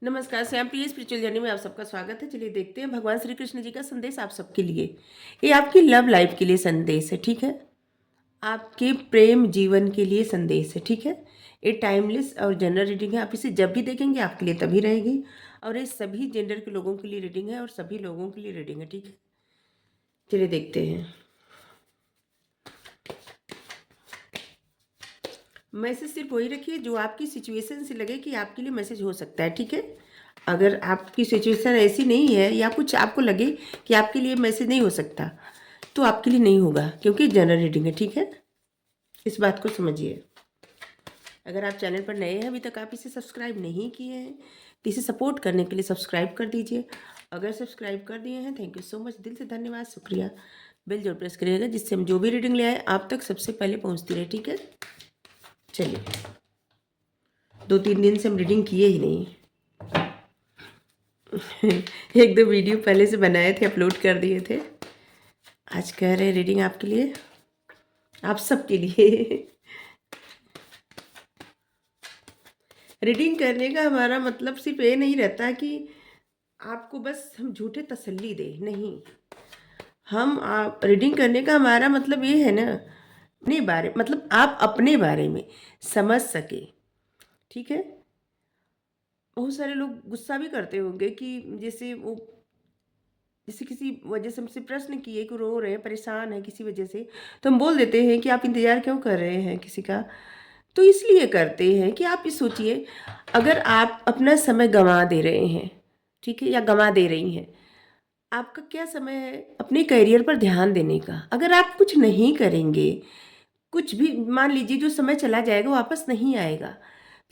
नमस्कार, श्याम प्रिय spiritual journey में आप सबका स्वागत है। चलिए देखते हैं भगवान श्री कृष्ण जी का संदेश आप सबके लिए। ये आपकी लव लाइफ के लिए संदेश है, ठीक है। आपके प्रेम जीवन के लिए संदेश है, ठीक है। ये टाइमलेस और जनरल रीडिंग है। आप इसे जब भी देखेंगे आपके लिए तभी रहेगी। और ये सभी जेंडर के लोगों के लिए रीडिंग है और सभी लोगों के लिए रीडिंग है, ठीक है। चलिए देखते हैं। मैसेज सिर्फ वही रखिए जो आपकी सिचुएशन से लगे कि आपके लिए मैसेज हो सकता है, ठीक है। अगर आपकी सिचुएशन ऐसी नहीं है या कुछ आपको लगे कि आपके लिए मैसेज नहीं हो सकता तो आपके लिए नहीं होगा, क्योंकि जनरल रीडिंग है, ठीक है। इस बात को समझिए। अगर आप चैनल पर नए हैं, अभी तक आप इसे सब्सक्राइब नहीं किए हैं तो इसे सपोर्ट करने के लिए सब्सक्राइब कर दीजिए। अगर सब्सक्राइब कर दिए हैं, थैंक यू सो मच, दिल से धन्यवाद, शुक्रिया। बेल जरूर प्रेस करिएगा जिससे हम जो भी रीडिंग ले आए आप तक सबसे पहले पहुंचती रहे, ठीक है। चलिए, 2-3 दिन से हम रीडिंग किए ही नहीं। एक दो वीडियो पहले से बनाए थे, अपलोड कर दिए थे। आज कह रहे रीडिंग आपके लिए, आप सबके लिए। रीडिंग करने का हमारा मतलब सिर्फ ये नहीं रहता कि आपको बस हम झूठे तसल्ली दे, नहीं। हम आप रीडिंग करने का हमारा मतलब ये है ना, अपने बारे मतलब आप अपने बारे में समझ सके, ठीक है। बहुत सारे लोग गुस्सा भी करते होंगे कि जैसे किसी वजह से हमसे प्रश्न किए कि रो रहे हैं, परेशान हैं किसी वजह से, तो हम बोल देते हैं कि आप इंतज़ार क्यों कर रहे हैं किसी का। तो इसलिए करते हैं कि आप ये सोचिए, अगर आप अपना समय गंवा दे रहे हैं, ठीक है, या गंवा दे रही हैं, आपका क्या समय है अपने करियर पर ध्यान देने का। अगर आप कुछ नहीं करेंगे, कुछ भी मान लीजिए जो समय चला जाएगा वापस नहीं आएगा,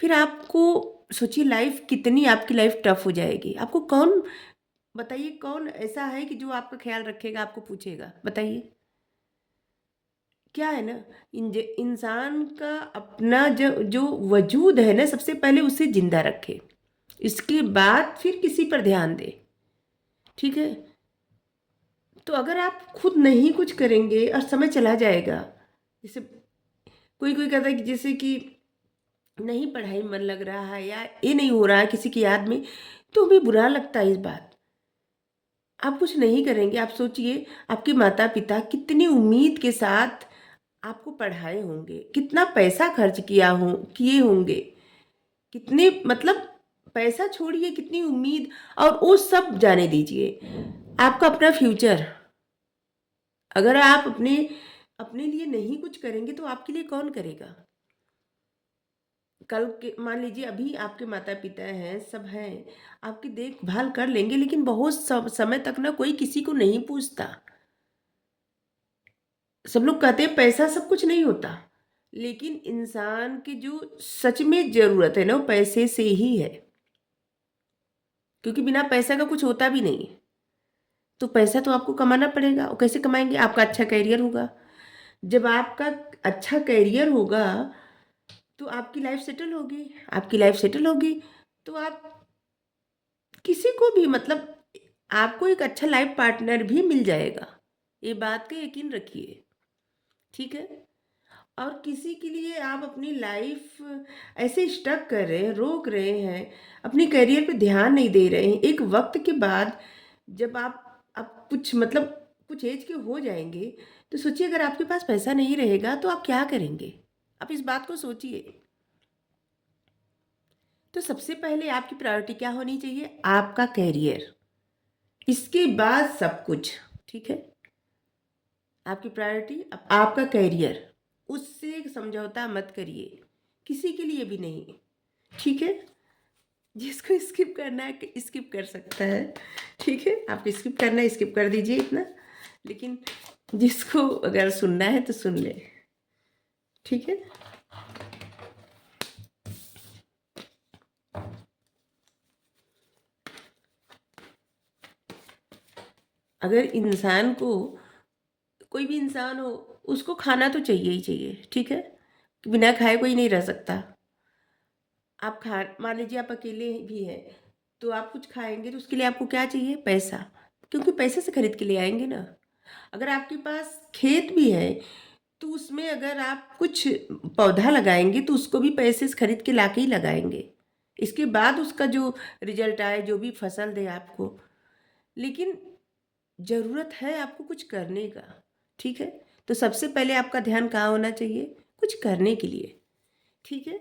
फिर आपको सोचिए लाइफ कितनी आपकी लाइफ टफ हो जाएगी। आपको कौन, बताइए कौन ऐसा है कि जो आपका ख्याल रखेगा, आपको पूछेगा, बताइए। क्या है ना, इंसान का अपना जो जो वजूद है ना, सबसे पहले उसे जिंदा रखे, इसके बाद फिर किसी पर ध्यान दे, ठीक है। तो अगर आप खुद नहीं कुछ करेंगे और समय चला जाएगा, जैसे कोई कोई कहता है कि जैसे कि नहीं पढ़ाई में मन लग रहा है या ये नहीं हो रहा है किसी की याद में, तो हमें बुरा लगता है इस बात। आप कुछ नहीं करेंगे, आप सोचिए आपके माता पिता कितनी उम्मीद के साथ आपको पढ़ाए होंगे, कितना पैसा खर्च किए होंगे, कितने मतलब पैसा छोड़िए, कितनी उम्मीद, और वो सब जाने दीजिए। आपका अपना फ्यूचर, अगर आप अपने अपने लिए नहीं कुछ करेंगे तो आपके लिए कौन करेगा। कल के मान लीजिए अभी आपके माता पिता हैं, सब हैं, आपकी देखभाल कर लेंगे, लेकिन बहुत समय तक ना कोई किसी को नहीं पूछता। सब लोग कहते हैं पैसा सब कुछ नहीं होता, लेकिन इंसान की जो सच में ज़रूरत है ना, वो पैसे से ही है, क्योंकि बिना पैसा का कुछ होता भी नहीं। तो पैसा तो आपको कमाना पड़ेगा, और कैसे कमाएँगे? आपका अच्छा करियर होगा। जब आपका अच्छा करियर होगा, तो आपकी लाइफ़ सेटल होगी, आपकी लाइफ़ सेटल होगी, तो आप किसी को भी मतलब आपको एक अच्छा लाइफ़ पार्टनर भी मिल जाएगा। ये बात का यकीन रखिए, ठीक है? और किसी के लिए आप अपनी लाइफ ऐसे स्टक कर रहे हैं, रोक रहे हैं, अपने करियर पे ध्यान नहीं दे रहे हैं। एक वक़्त के बाद जब आप कुछ मतलब कुछ ऐज के हो जाएँगे, तो सोचिए अगर आपके पास पैसा नहीं रहेगा तो आप क्या करेंगे? आप इस बात को सोचिए। तो सबसे पहले आपकी प्रायोरिटी क्या होनी चाहिए? आपका करियर, इसके बाद सब कुछ, ठीक है? आपकी प्रायोरिटी आपका करियर, उससे समझौता मत करिए, किसी के लिए भी नहीं, ठीक है। जिसको स्किप करना है स्किप कर सकता है, ठीक है। आपको स्किप करना है स्किप कर दीजिए इतना, लेकिन जिसको अगर सुनना है तो सुन ले, ठीक है। अगर इंसान को, कोई भी इंसान हो, उसको खाना तो चाहिए ही चाहिए, ठीक है। बिना खाए कोई नहीं रह सकता। आप खा मान लीजिए आप अकेले भी हैं, तो आप कुछ खाएँगे तो उसके लिए आपको क्या चाहिए? पैसा, क्योंकि पैसे से खरीद के ले आएँगे ना। अगर आपके पास खेत भी है, तो उसमें अगर आप कुछ पौधा लगाएँगे तो उसको भी पैसे से खरीद के लाके ही लगाएँगे, इसके बाद उसका जो रिजल्ट आए, जो भी फसल दे आपको, लेकिन ज़रूरत है आपको कुछ करने का। ठीक है, तो सबसे पहले आपका ध्यान कहाँ होना चाहिए? कुछ करने के लिए। ठीक है,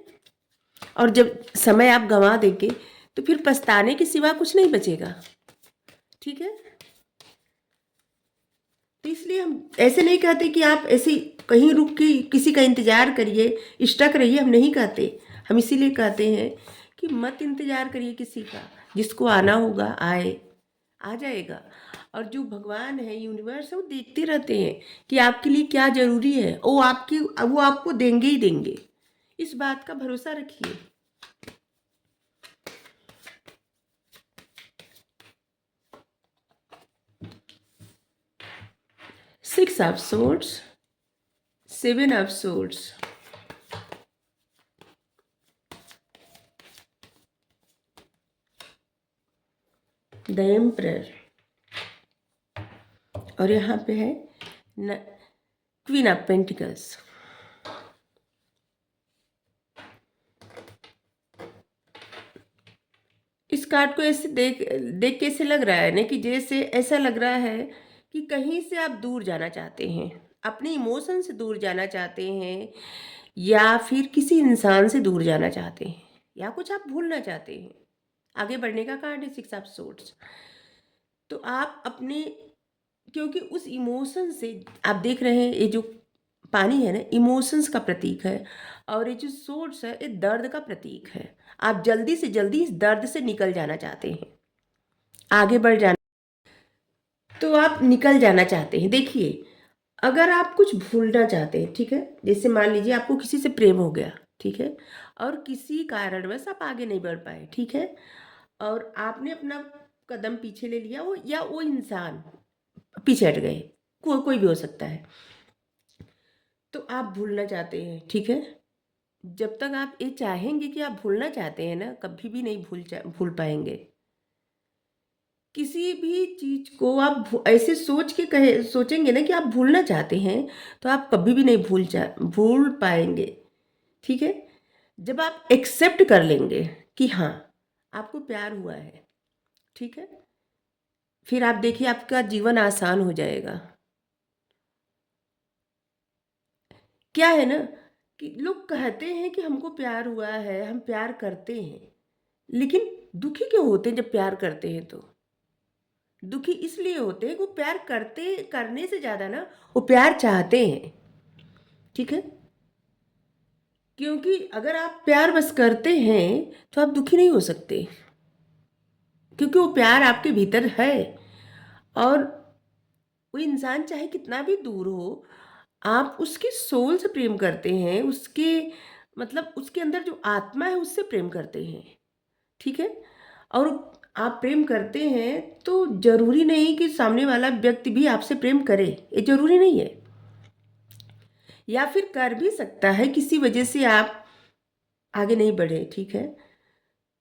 और जब समय आप गंवा देंगे तो फिर पछताने के सिवा कुछ नहीं बचेगा। ठीक है, तो इसलिए हम ऐसे नहीं कहते कि आप ऐसे कहीं रुक के किसी का इंतज़ार करिए, स्टक रहिए, हम नहीं कहते। हम इसीलिए कहते हैं कि मत इंतज़ार करिए किसी का, जिसको आना होगा आए, आ जाएगा। और जो भगवान है, यूनिवर्स है, वो देखते रहते हैं कि आपके लिए क्या ज़रूरी है, वो आपको देंगे ही देंगे। इस बात का भरोसा रखिए। Six of Swords, Seven of Swords, the emperor, और यहाँ पे है क्वीन ऑफ पेंटिकल्स। इस कार्ड को ऐसे देख देख के ऐसे लग रहा है ना कि जैसे ऐसा लग रहा है कि कहीं से आप दूर जाना चाहते हैं, अपने इमोशन से दूर जाना चाहते हैं, या फिर किसी इंसान से दूर जाना चाहते हैं, या कुछ आप भूलना चाहते हैं। आगे बढ़ने का कार्ड है सिक्स ऑफ सोर्ड्स। तो आप अपने, क्योंकि उस इमोशन से आप देख रहे हैं, ये जो पानी है ना, इमोशंस का प्रतीक है, और ये जो सोर्स है, ये दर्द का प्रतीक है। आप जल्दी से जल्दी इस दर्द से निकल जाना चाहते हैं, आगे बढ़ जाना, तो आप निकल जाना चाहते हैं। देखिए, अगर आप कुछ भूलना चाहते हैं, ठीक है, जैसे मान लीजिए आपको किसी से प्रेम हो गया, ठीक है, और किसी कारणवश आप आगे नहीं बढ़ पाए, ठीक है, और आपने अपना कदम पीछे ले लिया, वो इंसान पीछे हट गए, कोई भी हो सकता है, तो आप भूलना चाहते हैं। ठीक है, जब तक आप ये चाहेंगे कि आप भूलना चाहते हैं ना, कभी भी नहीं भूल पाएंगे। किसी भी चीज को आप ऐसे सोचेंगे ना कि आप भूलना चाहते हैं, तो आप कभी भी नहीं भूल पाएंगे। ठीक है, जब आप एक्सेप्ट कर लेंगे कि हाँ आपको प्यार हुआ है, ठीक है, फिर आप देखिए आपका जीवन आसान हो जाएगा। क्या है ना कि लोग कहते हैं कि हमको प्यार हुआ है, हम प्यार करते हैं, लेकिन दुखी क्यों होते हैं जब प्यार करते हैं? तो दुखी इसलिए होते हैं कि वो प्यार करने से ज़्यादा ना, वो प्यार चाहते हैं। ठीक है, क्योंकि अगर आप प्यार बस करते हैं तो आप दुखी नहीं हो सकते, क्योंकि वो प्यार आपके भीतर है। और वो इंसान चाहे कितना भी दूर हो, आप उसके सोल से प्रेम करते हैं, उसके मतलब उसके अंदर जो आत्मा है उससे प्रेम करते हैं। ठीक है, और आप प्रेम करते हैं तो जरूरी नहीं कि सामने वाला व्यक्ति भी आपसे प्रेम करे, ये जरूरी नहीं है, या फिर कर भी सकता है, किसी वजह से आप आगे नहीं बढ़े। ठीक है,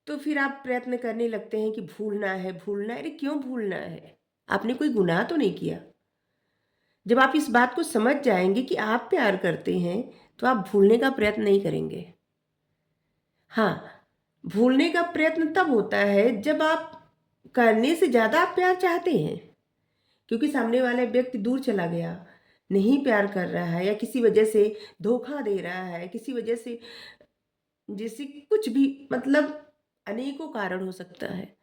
तो फिर आप प्रयत्न करने लगते हैं कि भूलना है भूलना है। अरे क्यों भूलना है? आपने कोई गुनाह तो नहीं किया। जब आप इस बात को समझ जाएंगे कि आप प्यार करते हैं, तो आप भूलने का प्रयत्न नहीं करेंगे। हाँ, भूलने का प्रयत्न तब होता है जब आप करने से ज़्यादा आप प्यार चाहते हैं, क्योंकि सामने वाला व्यक्ति दूर चला गया, नहीं प्यार कर रहा है, या किसी वजह से धोखा दे रहा है, किसी वजह से, जैसे कुछ भी, मतलब अनेकों कारण हो सकता है।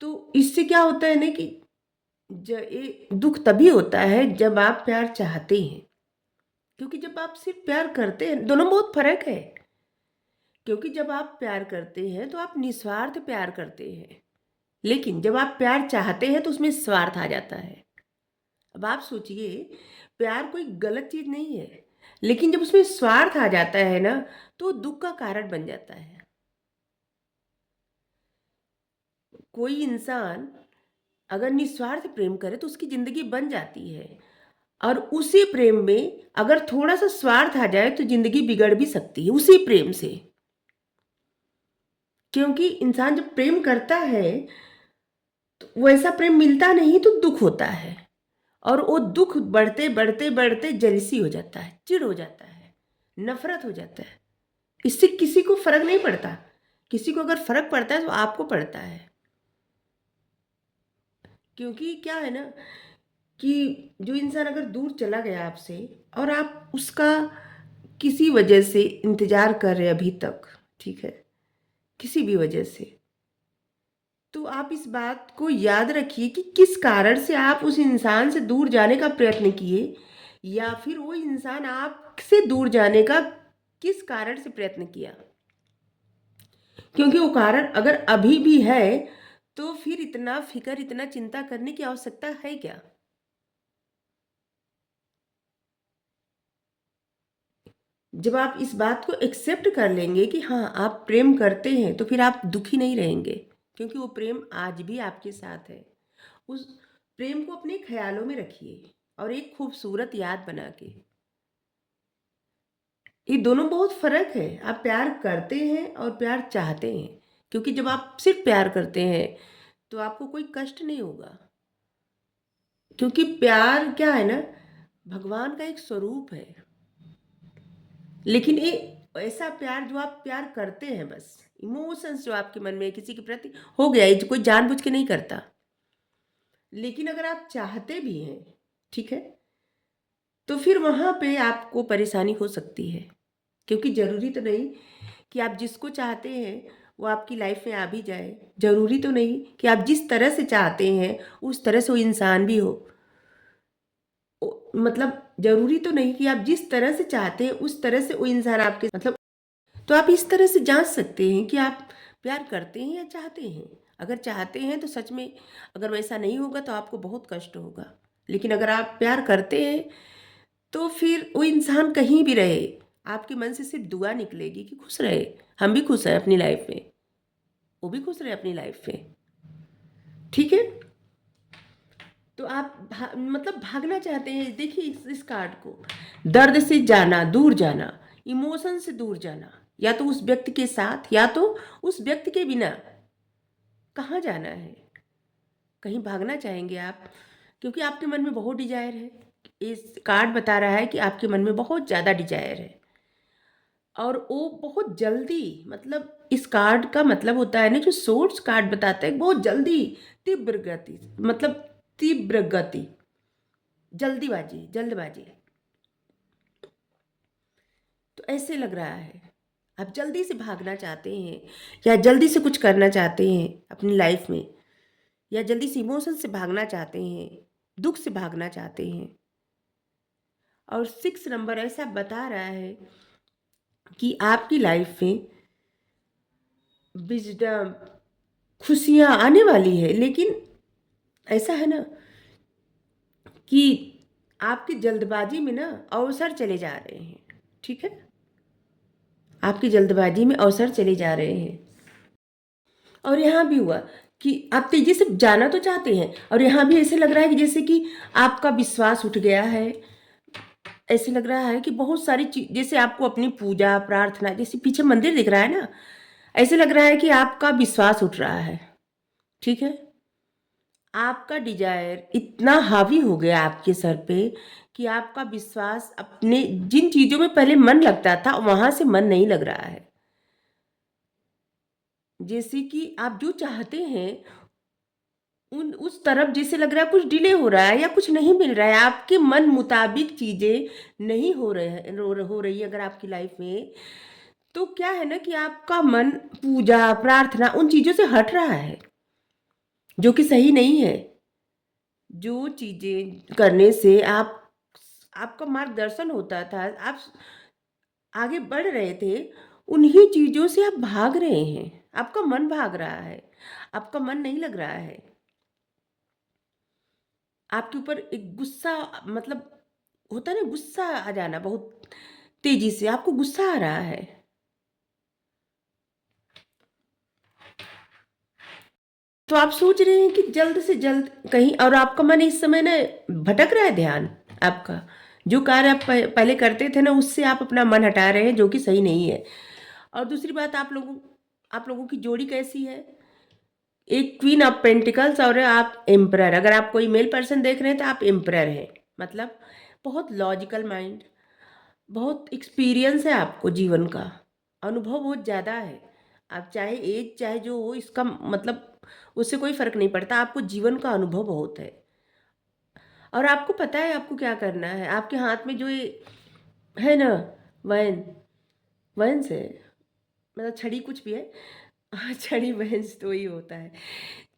तो इससे क्या होता है ना कि ये दुख तभी होता है जब आप प्यार चाहते हैं, क्योंकि जब आप सिर्फ प्यार करते हैं, दोनों में बहुत फर्क है। क्योंकि जब आप प्यार करते हैं तो आप निस्वार्थ प्यार करते हैं, लेकिन जब आप प्यार चाहते हैं तो उसमें स्वार्थ आ जाता है। अब आप सोचिए, प्यार कोई गलत चीज नहीं है, लेकिन जब उसमें स्वार्थ आ जाता है ना, तो दुख का कारण बन जाता है। कोई इंसान अगर निस्वार्थ प्रेम करे तो उसकी जिंदगी बन जाती है, और उसी प्रेम में अगर थोड़ा सा स्वार्थ आ जाए तो जिंदगी बिगड़ भी सकती है उसी प्रेम से। क्योंकि इंसान जब प्रेम करता है तो वैसा प्रेम मिलता नहीं, तो दुख होता है, और वो दुख बढ़ते बढ़ते बढ़ते जलसी हो जाता है, चिढ़ हो जाता है, नफरत हो जाता है। इससे किसी को फर्क नहीं पड़ता किसी को अगर फर्क पड़ता है तो आपको पड़ता है। क्योंकि क्या है ना कि जो इंसान अगर दूर चला गया आपसे और आप उसका किसी वजह से इंतजार कर रहे हैं अभी तक, ठीक है, किसी भी वजह से, तो आप इस बात को याद रखिए कि किस कारण से आप उस इंसान से दूर जाने का प्रयत्न किए, या फिर वो इंसान आपसे दूर जाने का किस कारण से प्रयत्न किया। क्योंकि वो कारण अगर अभी भी है तो फिर इतना फिक्र, इतना चिंता करने की आवश्यकता है क्या। जब आप इस बात को एक्सेप्ट कर लेंगे कि हाँ आप प्रेम करते हैं, तो फिर आप दुखी नहीं रहेंगे, क्योंकि वो प्रेम आज भी आपके साथ है। उस प्रेम को अपने ख्यालों में रखिए और एक खूबसूरत याद बना के। ये दोनों बहुत फर्क है। आप प्यार करते हैं और प्यार चाहते हैं, क्योंकि जब आप सिर्फ प्यार करते हैं तो आपको कोई कष्ट नहीं होगा। क्योंकि प्यार क्या है ना, भगवान का एक स्वरूप है। लेकिन ये ऐसा प्यार जो आप प्यार करते हैं, बस इमोशंस जो आपके मन में किसी के प्रति हो गया, ये जो कोई जानबूझ के नहीं करता। लेकिन अगर आप चाहते भी हैं, ठीक है, तो फिर वहाँ पे आपको परेशानी हो सकती है। क्योंकि ज़रूरी तो नहीं कि आप जिसको चाहते हैं वो आपकी लाइफ में आ भी जाए। ज़रूरी तो नहीं कि आप जिस तरह से चाहते हैं उस तरह से वो इंसान भी हो। मतलब ज़रूरी तो नहीं कि आप जिस तरह से चाहते हैं उस तरह से वो इंसान आपके मतलब, तो आप इस तरह से जांच सकते हैं कि आप प्यार करते हैं या चाहते हैं। अगर चाहते हैं तो सच में, अगर वैसा नहीं होगा तो आपको बहुत कष्ट होगा। लेकिन अगर आप प्यार करते हैं तो फिर वो इंसान कहीं भी रहे, आपके मन से सिर्फ दुआ निकलेगी कि खुश रहे, हम भी खुश हैं अपनी लाइफ में, वो भी खुश रहे अपनी लाइफ में। ठीक है, तो आप मतलब भागना चाहते हैं, देखिए इस कार्ड को, दर्द से जाना, दूर जाना, इमोशन से दूर जाना, या तो उस व्यक्ति के साथ या तो उस व्यक्ति के बिना। कहाँ जाना है, कहीं भागना चाहेंगे आप, क्योंकि आपके मन में बहुत डिजायर है। इस कार्ड बता रहा है कि आपके मन में बहुत ज़्यादा डिजायर है और वो बहुत जल्दी, मतलब इस कार्ड का मतलब होता है ना, जो सोर्स कार्ड बताता है बहुत जल्दी, तीव्र गति, मतलब तीव्र गति, जल्दीबाजी, जल्दबाजी। तो ऐसे लग रहा है आप जल्दी से भागना चाहते हैं, या जल्दी से कुछ करना चाहते हैं अपनी लाइफ में, या जल्दी से इमोशन से भागना चाहते हैं, दुख से भागना चाहते हैं। और 6 नंबर ऐसा बता रहा है कि आपकी लाइफ में विजडम, खुशियाँ आने वाली है। लेकिन ऐसा है ना कि आपकी जल्दबाजी में ना अवसर चले जा रहे हैं। ठीक है, आपकी जल्दबाजी में अवसर चले जा रहे हैं। और यहाँ भी हुआ कि आप तेजी से जाना तो चाहते हैं, और यहाँ भी ऐसे लग रहा है कि जैसे कि आपका विश्वास उठ गया है। ऐसे लग रहा है कि बहुत सारी चीज, जैसे आपको अपनी पूजा प्रार्थना, जैसे पीछे मंदिर दिख रहा है ना, ऐसे लग रहा है कि आपका विश्वास उठ रहा है। ठीक है, आपका डिजायर इतना हावी हो गया आपके सर पे कि आपका विश्वास, अपने जिन चीजों में पहले मन लगता था वहां से मन नहीं लग रहा है। जैसे कि आप जो चाहते हैं उन उस तरफ जैसे लग रहा है कुछ डिले हो रहा है या कुछ नहीं मिल रहा है, आपके मन मुताबिक चीजें नहीं हो रही अगर आपकी लाइफ में, तो क्या है ना कि आपका मन पूजा प्रार्थना उन चीजों से हट रहा है, जो कि सही नहीं है। जो चीजें करने से आपका मार्गदर्शन होता था, आप आगे बढ़ रहे थे, उन्हीं चीजों से आप भाग रहे हैं। आपका मन भाग रहा है, आपका मन नहीं लग रहा है। आपके ऊपर एक गुस्सा, मतलब होता है ना, गुस्सा आ जाना बहुत तेजी से, आपको गुस्सा आ रहा है। तो आप सोच रहे हैं कि जल्द से जल्द कहीं, और आपका मन इस समय ना भटक रहा है, ध्यान आपका जो कार्य आप पहले करते थे ना उससे आप अपना मन हटा रहे हैं, जो कि सही नहीं है। और दूसरी बात, आप लोगों की जोड़ी कैसी है, एक क्वीन ऑफ पेंटिकल्स और आप एम्परर। अगर आप कोई मेल पर्सन देख रहे हैं तो आप एम्परर हैं, मतलब बहुत लॉजिकल माइंड, बहुत एक्सपीरियंस है आपको, जीवन का अनुभव बहुत ज़्यादा है। आप चाहे एज चाहे जो हो, इसका मतलब उससे कोई फर्क नहीं पड़ता, आपको जीवन का अनुभव बहुत है और आपको पता है आपको क्या करना है। आपके हाथ में जो ये है ना, वैन, वैन से मतलब छड़ी कुछ भी है। हाँ, छड़ी वैन से तो ही होता है।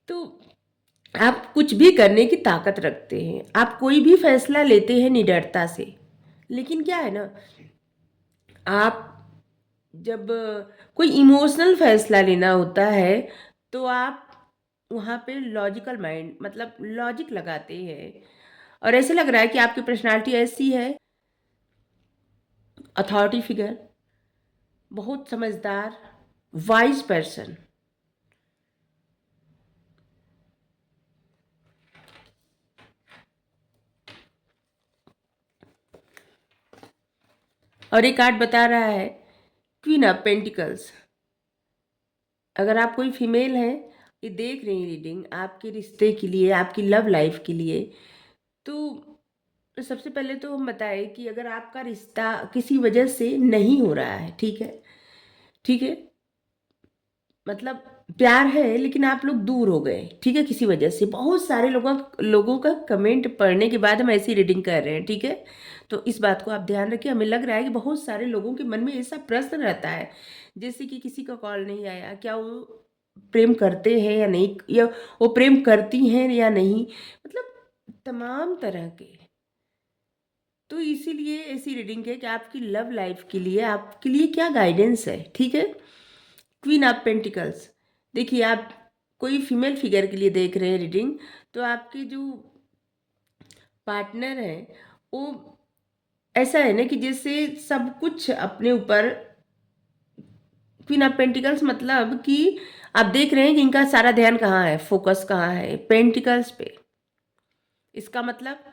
तो आप कुछ भी करने की ताकत रखते हैं, आप कोई भी फैसला लेते हैं निडरता से। लेकिन क्या है ना, आप जब कोई इमोशनल फैसला लेना होता है तो आप वहाँ पे लॉजिकल माइंड मतलब लॉजिक लगाते हैं। और ऐसे लग रहा है कि आपकी पर्सनालिटी ऐसी है, अथॉरिटी फिगर, बहुत समझदार, वाइज पर्सन। और एक कार्ड बता रहा है क्वीन ऑफ पेंटिकल्स। अगर आप कोई फीमेल हैं, ये देख रही हैं रीडिंग आपके रिश्ते के लिए, आपकी लव लाइफ के लिए, तो सबसे पहले तो हम बताएं कि अगर आपका रिश्ता किसी वजह से नहीं हो रहा है, ठीक है, ठीक है, मतलब प्यार है लेकिन आप लोग दूर हो गए, ठीक है, किसी वजह से। बहुत सारे लोगों का कमेंट पढ़ने के बाद हम ऐसी रीडिंग कर रहे हैं, ठीक है। तो इस बात को आप ध्यान रखिए। हमें लग रहा है कि बहुत सारे लोगों के मन में ऐसा प्रश्न रहता है, जैसे कि किसी का कॉल नहीं आया, क्या वो प्रेम करते हैं या नहीं, या वो प्रेम करती हैं या नहीं, मतलब तमाम तरह के। तो इसीलिए ऐसी रीडिंग है कि आपकी लव लाइफ के लिए आपके लिए क्या गाइडेंस है, ठीक है। क्वीन ऑफ पेंटिकल्स, देखिए आप कोई फीमेल फिगर के लिए देख रहे हैं रीडिंग, तो आपके जो पार्टनर है वो ऐसा है ना कि जैसे सब कुछ अपने ऊपर। क्वीन ऑफ पेंटिकल्स मतलब कि आप देख रहे हैं कि इनका सारा ध्यान कहाँ है, फोकस कहाँ है, पेंटिकल्स पे। इसका मतलब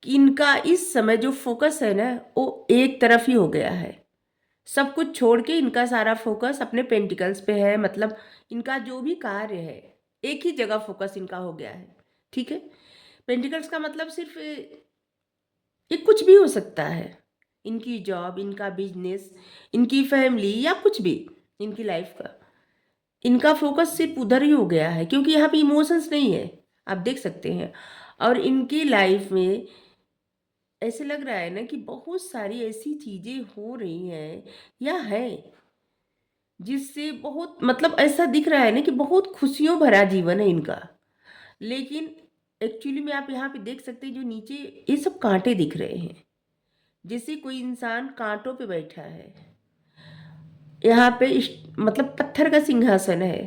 कि इनका इस समय जो फोकस है ना वो एक तरफ ही हो गया है। सब कुछ छोड़ के इनका सारा फोकस अपने पेंटिकल्स पे है, मतलब इनका जो भी कार्य है एक ही जगह फोकस इनका हो गया है, ठीक है। पेंटिकल्स का मतलब सिर्फ ये कुछ भी हो सकता है, इनकी जॉब, इनका बिजनेस, इनकी फैमिली या कुछ भी इनकी लाइफ का। इनका फोकस सिर्फ उधर ही हो गया है क्योंकि यहाँ पे इमोशंस नहीं है, आप देख सकते हैं। और इनकी लाइफ में ऐसे लग रहा है ना कि बहुत सारी ऐसी चीज़ें हो रही हैं या है जिससे बहुत मतलब ऐसा दिख रहा है ना कि बहुत खुशियों भरा जीवन है इनका। लेकिन एक्चुअली में आप यहाँ पे देख सकते हैं जो नीचे ये सब कांटे दिख रहे हैं, जैसे कोई इंसान कांटों पे बैठा है। यहाँ पे मतलब पत्थर का सिंहासन है,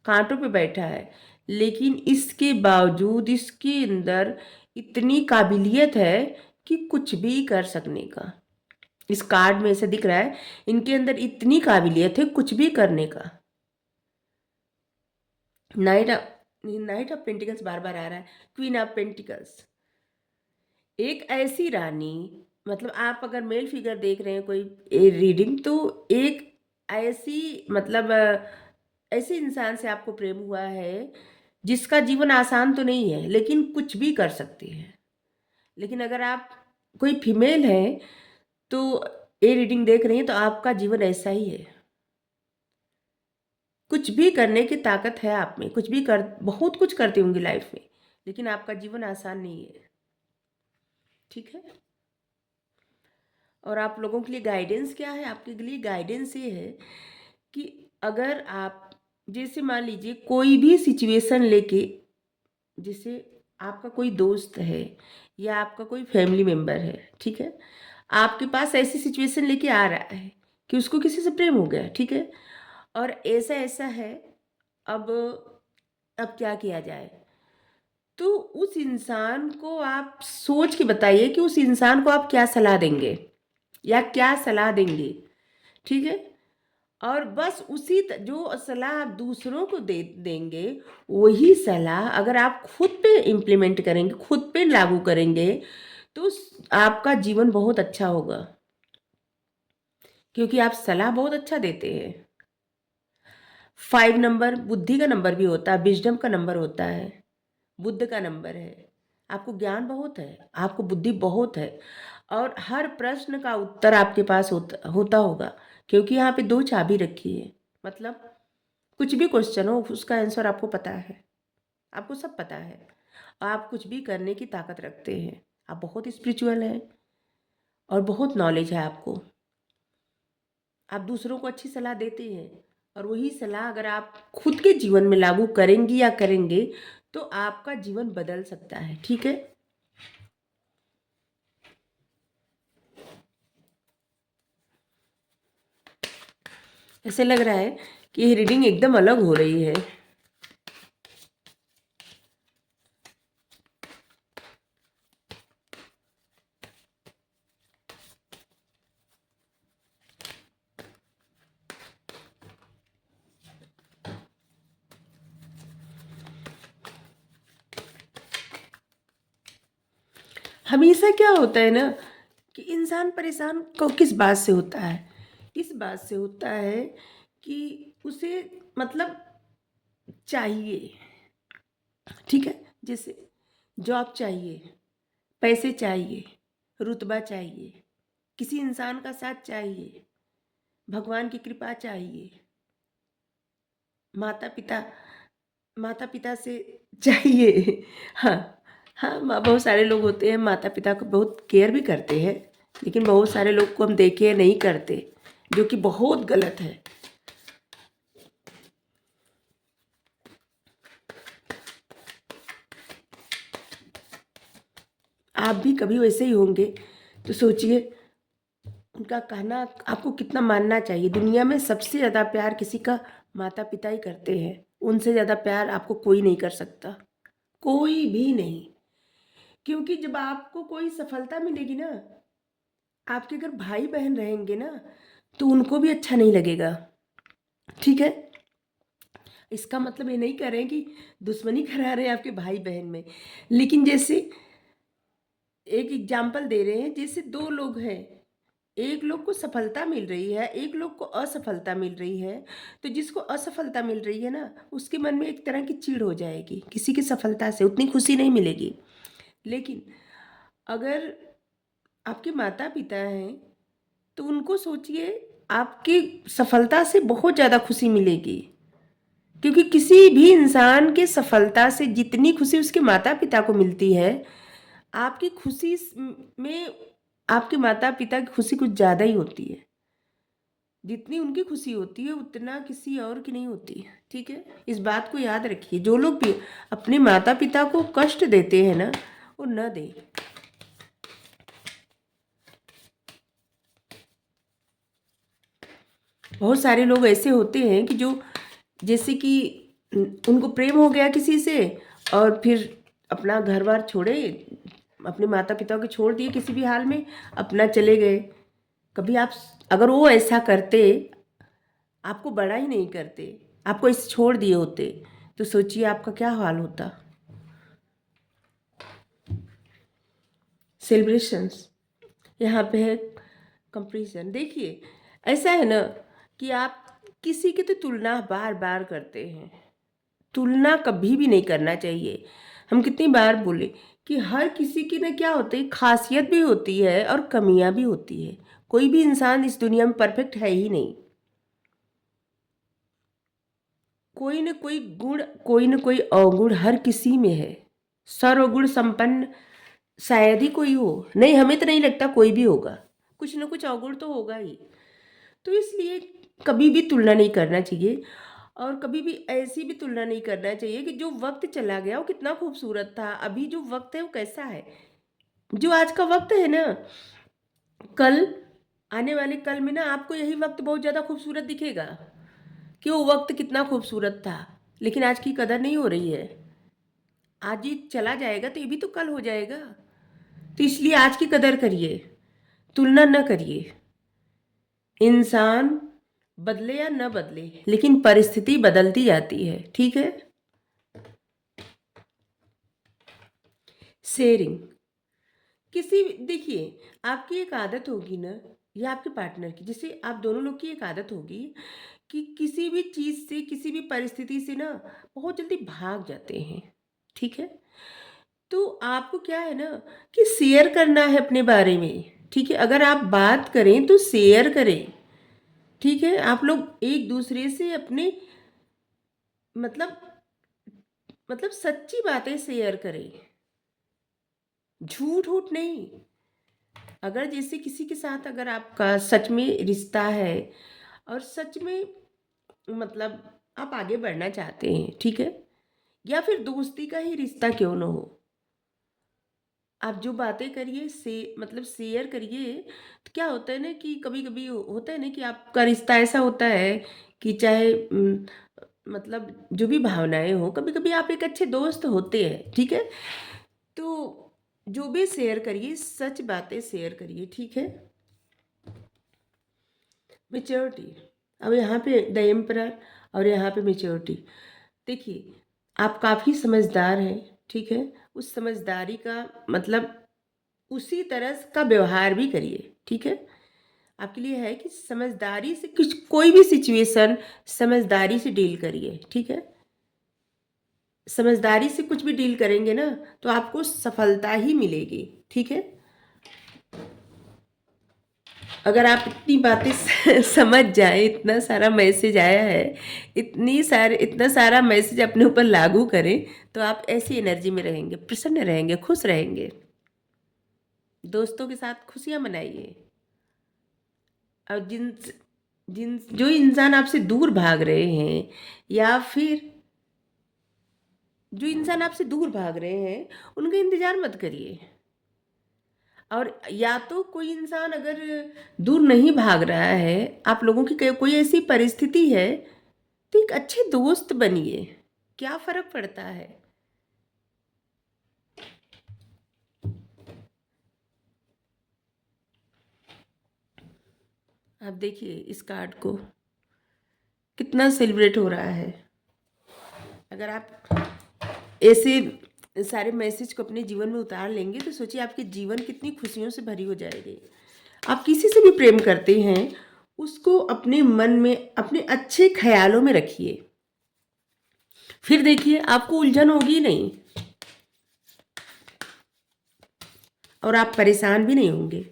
कांटों पे बैठा है, लेकिन इसके बावजूद इसके अंदर इतनी काबिलियत है कि कुछ भी कर सकने का। इस कार्ड में ऐसे दिख रहा है इनके अंदर इतनी काबिलियत है कुछ भी करने का। नाइट ऑफ पेंटिकल्स बार बार आ रहा है, क्वीन ऑफ पेंटिकल्स, एक ऐसी रानी, मतलब आप अगर मेल फिगर देख रहे हैं कोई रीडिंग, तो एक ऐसी मतलब ऐसे इंसान से आपको प्रेम हुआ है जिसका जीवन आसान तो नहीं है लेकिन कुछ भी कर सकती है। लेकिन अगर आप कोई फीमेल है तो ये रीडिंग देख रही हैं तो आपका जीवन ऐसा ही है, कुछ भी करने की ताकत है आप में, कुछ भी कर, बहुत कुछ करती होंगी लाइफ में, लेकिन आपका जीवन आसान नहीं है, ठीक है। और आप लोगों के लिए गाइडेंस क्या है, आपके लिए गाइडेंस ये है कि अगर आप जैसे मान लीजिए कोई भी सिचुएशन लेके, जैसे आपका कोई दोस्त है या आपका कोई फैमिली मेम्बर है, ठीक है, आपके पास ऐसी सिचुएशन लेके आ रहा है कि उसको किसी से प्रेम हो गया, ठीक है, और ऐसा ऐसा है, अब अब क्या किया जाए। तो उस इंसान को आप सोच के बताइए कि उस इंसान को आप क्या सलाह देंगे या क्या सलाह देंगे, ठीक है। और बस जो सलाह आप दूसरों को दे देंगे, वही सलाह अगर आप खुद पे इम्प्लीमेंट करेंगे, खुद पे लागू करेंगे, तो आपका जीवन बहुत अच्छा होगा, क्योंकि आप सलाह बहुत अच्छा देते हैं। 5 नंबर बुद्धि का नंबर भी होता है, विजडम का नंबर होता है, बुद्ध का नंबर है। आपको ज्ञान बहुत है, आपको बुद्धि बहुत है, और हर प्रश्न का उत्तर आपके पास होता होगा, क्योंकि यहाँ पे 2 चाबी रखी है। मतलब कुछ भी क्वेश्चन हो उसका आंसर आपको पता है, आपको सब पता है, आप कुछ भी करने की ताकत रखते हैं, आप बहुत स्पिरिचुअल हैं और बहुत नॉलेज है आपको। आप दूसरों को अच्छी सलाह देते हैं और वही सलाह अगर आप खुद के जीवन में लागू करेंगी या करेंगे तो आपका जीवन बदल सकता है। ठीक है, ऐसे लग रहा है कि ये रीडिंग एकदम अलग हो रही है। हमेशा क्या होता है ना कि इंसान परेशान किस बात से होता है, इस बात से होता है कि उसे मतलब चाहिए, ठीक है, जैसे जॉब चाहिए, पैसे चाहिए, रुतबा चाहिए, किसी इंसान का साथ चाहिए, भगवान की कृपा चाहिए, माता पिता माता पिता से चाहिए। हाँ, हाँ, बहुत सारे लोग होते हैं माता पिता को बहुत केयर भी करते हैं, लेकिन बहुत सारे लोग को हम देखे नहीं करते, जो कि बहुत गलत है। आप भी कभी वैसे ही होंगे तो सोचिए उनका कहना आपको कितना मानना चाहिए। दुनिया में सबसे ज़्यादा प्यार किसी का माता पिता ही करते हैं, उनसे ज़्यादा प्यार आपको कोई नहीं कर सकता, कोई भी नहीं। क्योंकि जब आपको कोई सफलता मिलेगी ना, आपके अगर भाई बहन रहेंगे ना तो उनको भी अच्छा नहीं लगेगा, ठीक है। इसका मतलब ये नहीं कर रहे हैं कि दुश्मनी करा रहे हैं आपके भाई बहन में, लेकिन जैसे एक एग्जाम्पल दे रहे हैं, जैसे दो लोग हैं, एक लोग को सफलता मिल रही है, एक लोग को असफलता मिल रही है, तो जिसको असफलता मिल रही है ना उसके मन में एक तरह की चिढ़ हो जाएगी, किसी की सफलता से उतनी खुशी नहीं मिलेगी। लेकिन अगर आपके माता पिता हैं तो उनको सोचिए, आपकी सफलता से बहुत ज़्यादा खुशी मिलेगी, क्योंकि किसी भी इंसान के सफलता से जितनी खुशी उसके माता पिता को मिलती है, आपकी खुशी में आपके माता पिता की खुशी कुछ ज़्यादा ही होती है। जितनी उनकी खुशी होती है उतना किसी और की नहीं होती है, ठीक है। इस बात को याद रखिए, जो लोग भी अपने माता पिता को कष्ट देते हैं ना वो न दें। बहुत सारे लोग ऐसे होते हैं कि जो जैसे कि उनको प्रेम हो गया किसी से और फिर अपना घर बार छोड़े, अपने माता पिता को छोड़ दिए किसी भी हाल में, अपना चले गए। कभी आप अगर वो ऐसा करते, आपको बड़ा ही नहीं करते, आपको इस छोड़ दिए होते, तो सोचिए आपका क्या हाल होता। सेलिब्रेशंस यहाँ पे है, कंपैरिजन। देखिए ऐसा है ना कि आप किसी की तो तुलना बार बार करते हैं, तुलना कभी भी नहीं करना चाहिए। हम कितनी बार बोले कि हर किसी की ना क्या होती है, खासियत भी होती है और कमियां भी होती है। कोई भी इंसान इस दुनिया में परफेक्ट है ही नहीं, कोई न कोई गुण, कोई न कोई अवगुण हर किसी में है। सर्वगुण संपन्न शायद ही कोई हो, नहीं हमें तो नहीं लगता कोई भी होगा, कुछ न कुछ अवगुण तो होगा ही। तो इसलिए कभी भी तुलना नहीं करना चाहिए, और कभी भी ऐसी भी तुलना नहीं करना चाहिए कि जो वक्त चला गया वो कितना खूबसूरत था, अभी जो वक्त है वो कैसा है। जो आज का वक्त है ना, कल आने वाले कल में ना आपको यही वक्त बहुत ज़्यादा खूबसूरत दिखेगा कि वो वक्त कितना खूबसूरत था, लेकिन आज की कदर नहीं हो रही है। आज ये चला जाएगा तो ये भी तो कल हो जाएगा, तो इसलिए आज की कदर करिए, तुलना न करिए। इंसान बदले या न बदले, लेकिन परिस्थिति बदलती जाती है, ठीक है। शेयरिंग, किसी देखिए आपकी एक आदत होगी ना या आपके पार्टनर की, जैसे आप दोनों लोग की एक आदत होगी कि किसी भी चीज़ से किसी भी परिस्थिति से ना बहुत जल्दी भाग जाते हैं, ठीक है। तो आपको क्या है ना कि शेयर करना है अपने बारे में, ठीक है। अगर आप बात करें तो शेयर करें, ठीक है। आप लोग एक दूसरे से अपने मतलब मतलब सच्ची बातें शेयर करें, झूठ वूठ नहीं। अगर जैसे किसी के साथ अगर आपका सच में रिश्ता है और सच में मतलब आप आगे बढ़ना चाहते हैं, ठीक है, या फिर दोस्ती का ही रिश्ता क्यों ना हो, आप जो बातें करिए से मतलब शेयर करिए। तो क्या होता है ना कि कभी कभी होता है ना कि आपका रिश्ता ऐसा होता है कि चाहे मतलब जो भी भावनाएं हो, कभी कभी आप एक अच्छे दोस्त होते हैं, ठीक है। तो जो भी शेयर करिए, सच बातें शेयर करिए, ठीक है। मेच्योरिटी, अब यहाँ पे द एम्परर और यहाँ पे मेच्योरिटी। देखिए, आप काफ़ी समझदार हैं, ठीक है। उस समझदारी का मतलब उसी तरह का व्यवहार भी करिए, ठीक है। आपके लिए है कि समझदारी से कुछ कोई भी सिचुएशन समझदारी से डील करिए, ठीक है। समझदारी से कुछ भी डील करेंगे ना तो आपको सफलता ही मिलेगी, ठीक है। अगर आप इतनी बातें समझ जाए, इतना सारा मैसेज आया है, इतना सारा मैसेज अपने ऊपर लागू करें, तो आप ऐसी एनर्जी में रहेंगे, प्रसन्न रहेंगे, खुश रहेंगे। दोस्तों के साथ खुशियां मनाइए। और जिन जिन जो इंसान आपसे दूर भाग रहे हैं, या फिर जो इंसान आपसे दूर भाग रहे हैं, उनका इंतजार मत करिए। और या तो कोई इंसान अगर दूर नहीं भाग रहा है, आप लोगों की कोई ऐसी परिस्थिति है, तो एक अच्छे दोस्त बनिए। क्या फर्क पड़ता है। आप देखिए इस कार्ड को कितना सेलिब्रेट हो रहा है। अगर आप ऐसे सारे मैसेज को अपने जीवन में उतार लेंगे तो सोचिए आपके जीवन कितनी खुशियों से भरी हो जाएगी। आप किसी से भी प्रेम करते हैं, उसको अपने मन में अपने अच्छे ख्यालों में रखिए, फिर देखिए आपको उलझन होगी नहीं और आप परेशान भी नहीं होंगे।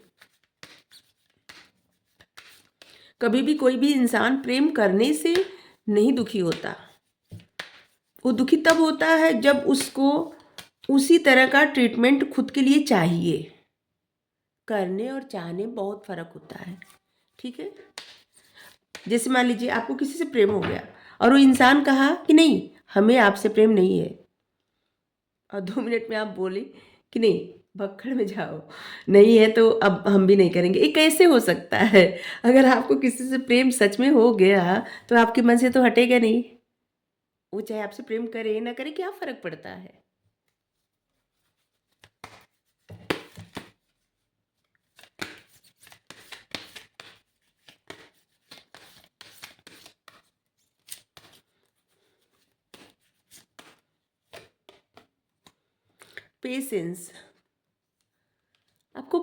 कभी भी कोई भी इंसान प्रेम करने से नहीं दुखी होता। वो दुखी तब होता है जब उसको उसी तरह का ट्रीटमेंट खुद के लिए चाहिए। करने और चाहने में बहुत फर्क होता है, ठीक है। जैसे मान लीजिए आपको किसी से प्रेम हो गया और वो इंसान कहा कि नहीं, हमें आपसे प्रेम नहीं है, और 2 मिनट में आप बोले कि नहीं, भक्खड़ में जाओ, नहीं है तो अब हम भी नहीं करेंगे। ये कैसे हो सकता है। अगर आपको किसी से प्रेम सच में हो गया तो आपके मन से तो हटेगा नहीं। वो चाहे आपसे प्रेम करे ना करे, क्या फर्क पड़ता है। पेशेंस, आपको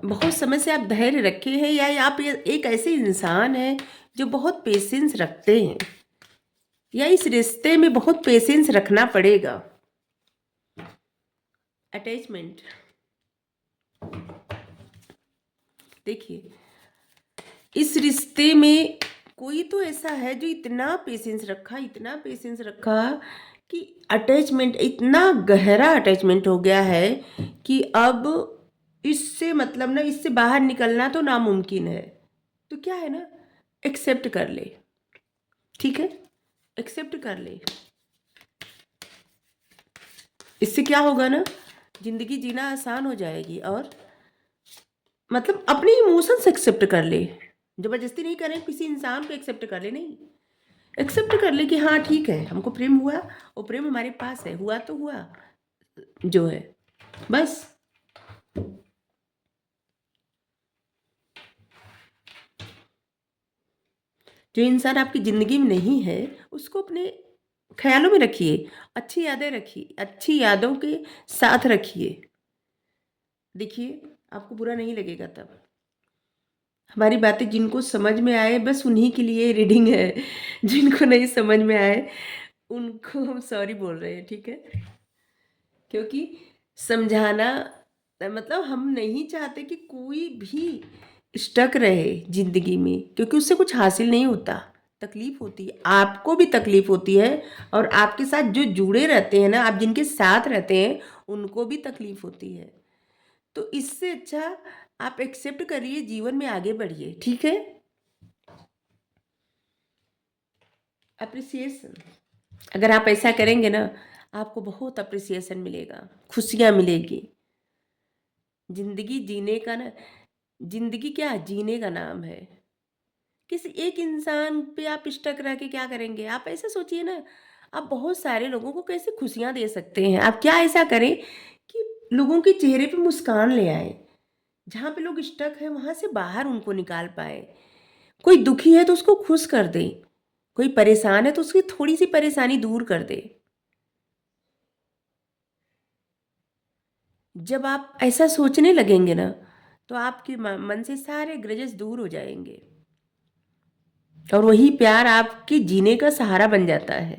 बहुत समय से आप धैर्य रखे हैं, या आप एक ऐसे इंसान हैं जो बहुत पेशेंस रखते हैं, या इस रिश्ते में बहुत पेशेंस रखना पड़ेगा। अटैचमेंट, देखिए इस रिश्ते में कोई तो ऐसा है जो इतना पेशेंस रखा, इतना पेशेंस रखा कि अटैचमेंट, इतना गहरा अटैचमेंट हो गया है कि अब इससे मतलब ना, इससे बाहर निकलना तो नामुमकिन है। तो क्या है ना, एक्सेप्ट कर ले, ठीक है, एक्सेप्ट कर ले। इससे क्या होगा ना, जिंदगी जीना आसान हो जाएगी। और मतलब अपने इमोशंस एक्सेप्ट कर ले, जबरदस्ती नहीं करें किसी इंसान को, एक्सेप्ट कर ले, नहीं, एक्सेप्ट कर ले कि हाँ ठीक है, हमको प्रेम हुआ और प्रेम हमारे पास है, हुआ तो हुआ जो है, बस। जो इंसान आपकी ज़िंदगी में नहीं है उसको अपने ख्यालों में रखिए, अच्छी यादें रखिए, अच्छी यादों के साथ रखिए। देखिए आपको बुरा नहीं लगेगा तब। हमारी बातें जिनको समझ में आए बस उन्हीं के लिए रीडिंग है, जिनको नहीं समझ में आए उनको हम सॉरी बोल रहे हैं, ठीक है। क्योंकि समझाना मतलब हम नहीं चाहते कि कोई भी स्टक रहे ज़िंदगी में, क्योंकि उससे कुछ हासिल नहीं होता। तकलीफ होती है, आपको भी तकलीफ होती है, और आपके साथ जो जुड़े रहते हैं ना, आप जिनके साथ रहते हैं, उनको भी तकलीफ होती है। तो इससे अच्छा आप एक्सेप्ट करिए, जीवन में आगे बढ़िए, ठीक है। अप्रिसिएशन, अगर आप ऐसा करेंगे ना, आपको बहुत अप्रिसिएशन मिलेगा, खुशियाँ मिलेगी। जिंदगी जीने का ना, जिंदगी क्या जीने का नाम है। किसी एक इंसान पे आप स्टक रह के क्या करेंगे? आप ऐसा सोचिए ना, आप बहुत सारे लोगों को कैसे खुशियाँ दे सकते हैं। आप क्या ऐसा करें कि लोगों के चेहरे पे मुस्कान ले आए, जहाँ पे लोग स्टक हैं वहाँ से बाहर उनको निकाल पाए। कोई दुखी है तो उसको खुश कर दे, कोई परेशान है तो उसकी थोड़ी सी परेशानी दूर कर दे। जब आप ऐसा सोचने लगेंगे ना, तो आपके मन से सारे ग्रजेस दूर हो जाएंगे, और वही प्यार आपके जीने का सहारा बन जाता है।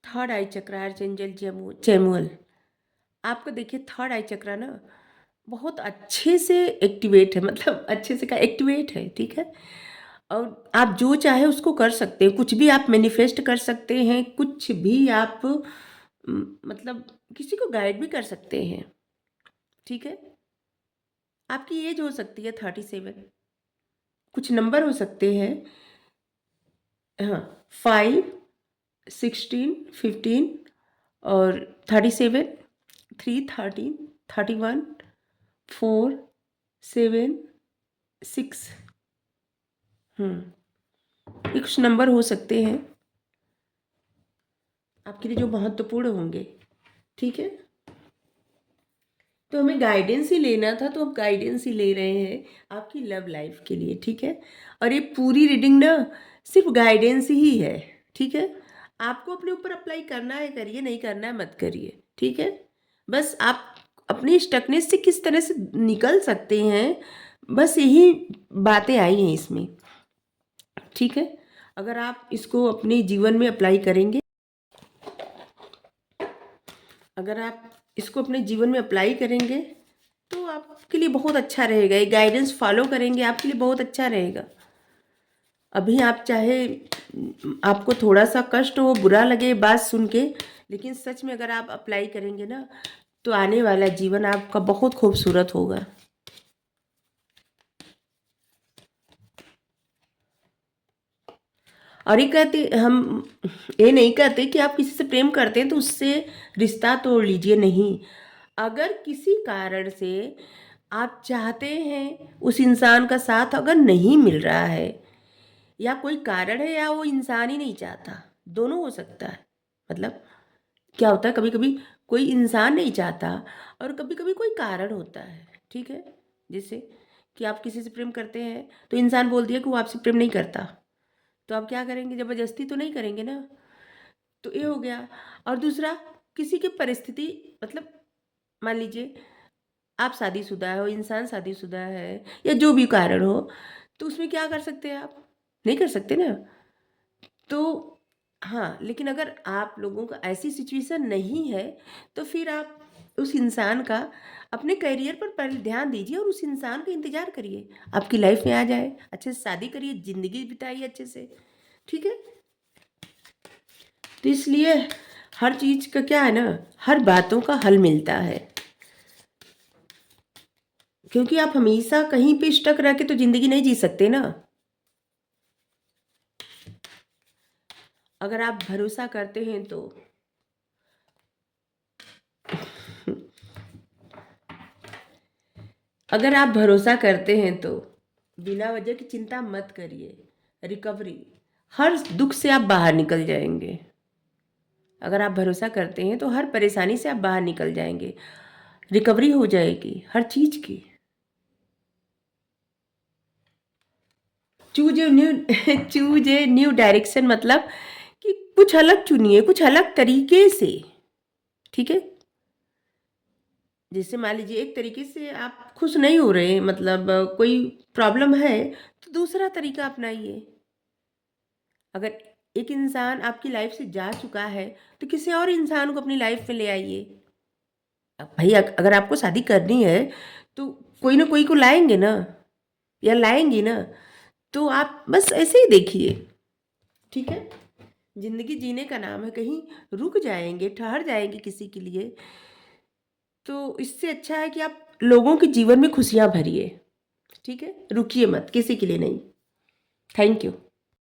थर्ड आई चक्र, आर्चेंजल चैमुअल। आपका देखिए थर्ड आई चक्र ना बहुत अच्छे से एक्टिवेट है, मतलब अच्छे से का एक्टिवेट है, ठीक है। और आप जो चाहे उसको कर सकते हैं, कुछ भी आप मैनिफेस्ट कर सकते हैं, कुछ भी आप मतलब किसी को गाइड भी कर सकते हैं, ठीक है। आपकी एज हो सकती है 37, कुछ नंबर हो सकते हैं, हाँ, 5, 16, 15 और 37, 3, 13, 31, 4, 7, 6, ये कुछ नंबर हो सकते हैं आपके लिए जो महत्वपूर्ण होंगे, ठीक है। तो हमें गाइडेंस ही लेना था, तो अब गाइडेंस ही ले रहे हैं आपकी लव लाइफ के लिए, ठीक है। और ये पूरी रीडिंग ना सिर्फ गाइडेंस ही है, ठीक है। आपको अपने ऊपर अप्लाई करना है करिए, नहीं करना है मत करिए, ठीक है। बस आप अपनी स्टकनेस से किस तरह से निकल सकते हैं, बस यही बातें आई हैं इसमें, ठीक है। अगर आप इसको अपने जीवन में अप्लाई करेंगे, अगर आप इसको अपने जीवन में अप्लाई करेंगे तो आपके लिए बहुत अच्छा रहेगा। ये गाइडेंस फॉलो करेंगे, आपके लिए बहुत अच्छा रहेगा। अभी आप चाहे आपको थोड़ा सा कष्ट हो, बुरा लगे बात सुन के, लेकिन सच में अगर आप अप्लाई करेंगे ना, तो आने वाला जीवन आपका बहुत खूबसूरत होगा। और ये कहते हम ये नहीं कहते कि आप किसी से प्रेम करते हैं तो उससे रिश्ता तोड़ लीजिए, नहीं। अगर किसी कारण से आप चाहते हैं उस इंसान का साथ अगर नहीं मिल रहा है, या कोई कारण है या वो इंसान ही नहीं चाहता, दोनों हो सकता है। मतलब क्या होता है, कभी कभी कोई इंसान नहीं चाहता और कभी कभी कोई कारण होता है, ठीक है। जैसे कि आप किसी से प्रेम करते हैं तो इंसान बोल दिया कि वो आपसे प्रेम नहीं करता, तो आप क्या करेंगे? ज़बरदस्ती तो नहीं करेंगे ना, तो ये हो गया। और दूसरा, किसी की परिस्थिति, मतलब मान लीजिए आप शादीशुदा हो, इंसान शादीशुदा है, या जो भी कारण हो, तो उसमें क्या कर सकते हैं आप? नहीं कर सकते ना। तो हाँ, लेकिन अगर आप लोगों का ऐसी सिचुएशन नहीं है, तो फिर आप उस इंसान का अपने करियर पर पहले ध्यान दीजिए और उस इंसान का इंतज़ार करिए, आपकी लाइफ में आ जाए, अच्छे से शादी करिए, ज़िंदगी बिताइए अच्छे से, ठीक है। तो इसलिए हर चीज़ का क्या है ना, हर बातों का हल मिलता है, क्योंकि आप हमेशा कहीं पे स्टक रह के तो ज़िंदगी नहीं जी सकते ना। अगर आप भरोसा करते हैं तो अगर आप भरोसा करते हैं तो बिना वजह की चिंता मत करिए। रिकवरी, हर दुख से आप बाहर निकल जाएंगे। अगर आप भरोसा करते हैं तो हर परेशानी से आप बाहर निकल जाएंगे, रिकवरी हो जाएगी हर चीज़ की। Choose a new choose a new direction, मतलब कि कुछ अलग चुनिए, कुछ अलग तरीके से, ठीक है। जैसे मान लीजिए एक तरीके से आप खुश नहीं हो रहे, मतलब कोई प्रॉब्लम है, तो दूसरा तरीका अपनाइए। अगर एक इंसान आपकी लाइफ से जा चुका है तो किसी और इंसान को अपनी लाइफ में ले आइए, अब भाई अगर आपको शादी करनी है तो कोई ना कोई को लाएंगे ना, या लाएंगी ना, तो आप बस ऐसे ही देखिए। ठीक है, जिंदगी जीने का नाम है, कहीं रुक जाएंगे, ठहर जाएंगे किसी के लिए, तो इससे अच्छा है कि आप लोगों के जीवन में खुशियां भरिए। ठीक है, रुकिए मत, किसी के लिए नहीं। Thank you.